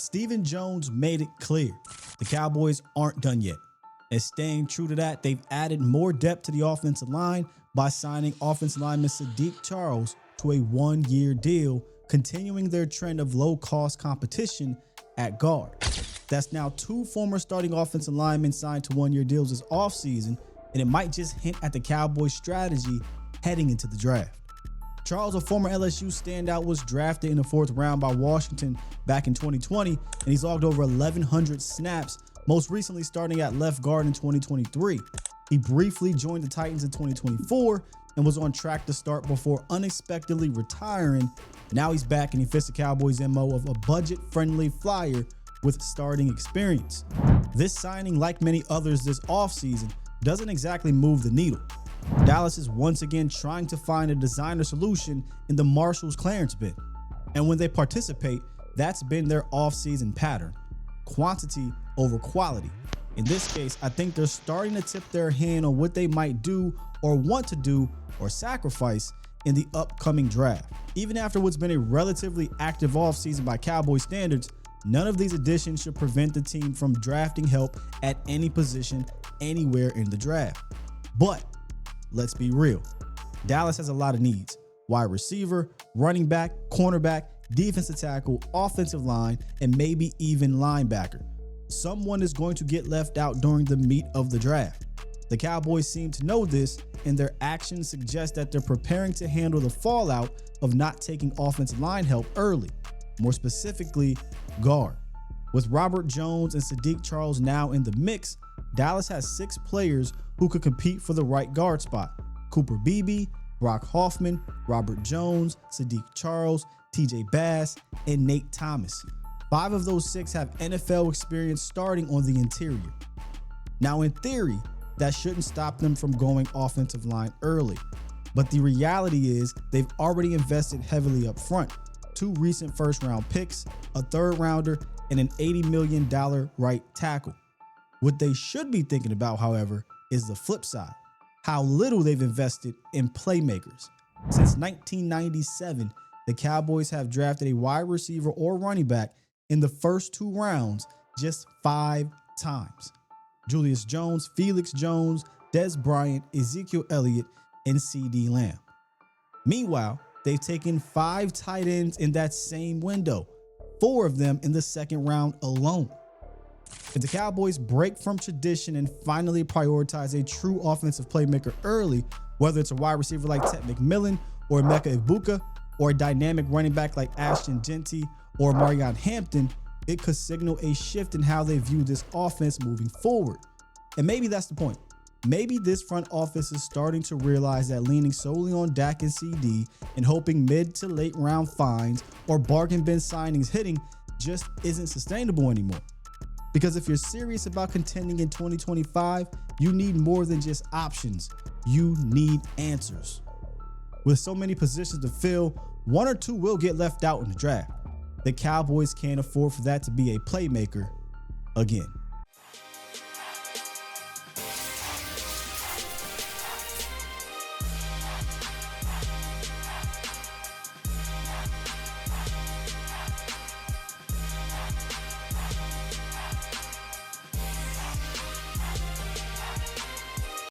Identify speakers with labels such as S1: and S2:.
S1: Stephen Jones made it clear the Cowboys aren't done yet. And staying true to that, they've added more depth to the offensive line by signing offensive lineman Sadiq Charles to a one-year deal, continuing their trend of low-cost competition at guard. That's now two former starting offensive linemen signed to one-year deals this offseason, and it might just hint at the Cowboys' strategy heading into the draft. Charles, a former LSU standout, was drafted in the 4th round by Washington back in 2020, and he's logged over 1,100 snaps, most recently starting at left guard in 2023. He briefly joined the Titans in 2024 and was on track to start before unexpectedly retiring. Now he's back and he fits the Cowboys' MO of a budget-friendly flyer with starting experience. This signing, like many others this offseason, doesn't exactly move the needle. Dallas is once again trying to find a designer solution in the Marshall's clearance bin. And when they participate, that's been their offseason pattern: quantity over quality. In this case, I think they're starting to tip their hand on what they might do or want to do or sacrifice in the upcoming draft. Even after what's been a relatively active offseason by Cowboy standards, none of these additions should prevent the team from drafting help at any position anywhere in the draft. But let's be real, Dallas has a lot of needs: wide receiver, running back, cornerback, defensive tackle, offensive line, and maybe even linebacker. Someone is going to get left out during the meat of the draft. The Cowboys seem to know this, and their actions suggest that they're preparing to handle the fallout of not taking offensive line help early, more specifically, guard. With Robert Jones and Sadiq Charles now in the mix, Dallas has 6 players who could compete for the right guard spot: Cooper Beebe, Brock Hoffman, Robert Jones, Sadiq Charles, TJ Bass, and Nate Thomas. 5 of those 6 have NFL experience starting on the interior. Now, in theory, that shouldn't stop them from going offensive line early. But the reality is they've already invested heavily up front: 2 recent first-round picks, a 3rd rounder, and an $80 million right tackle. What they should be thinking about, however, is the flip side: how little they've invested in playmakers. Since 1997, the Cowboys have drafted a wide receiver or running back in the first 2 rounds just 5 times: Julius Jones, Felix Jones, Dez Bryant, Ezekiel Elliott, and CD Lamb. Meanwhile, they've taken 5 tight ends in that same window, 4 of them in the 2nd round alone. If the Cowboys break from tradition and finally prioritize a true offensive playmaker early, whether it's a wide receiver like Ted McMillan or Emeka Egbuka, or a dynamic running back like Ashton Jeanty or Marion Hampton, it could signal a shift in how they view this offense moving forward. And maybe that's the point. Maybe this front office is starting to realize that leaning solely on Dak and CD and hoping mid to late round finds or bargain bin signings hitting just isn't sustainable anymore. Because if you're serious about contending in 2025, you need more than just options. You need answers. With so many positions to fill, 1 or 2 will get left out in the draft. The Cowboys can't afford for that to be a playmaker again.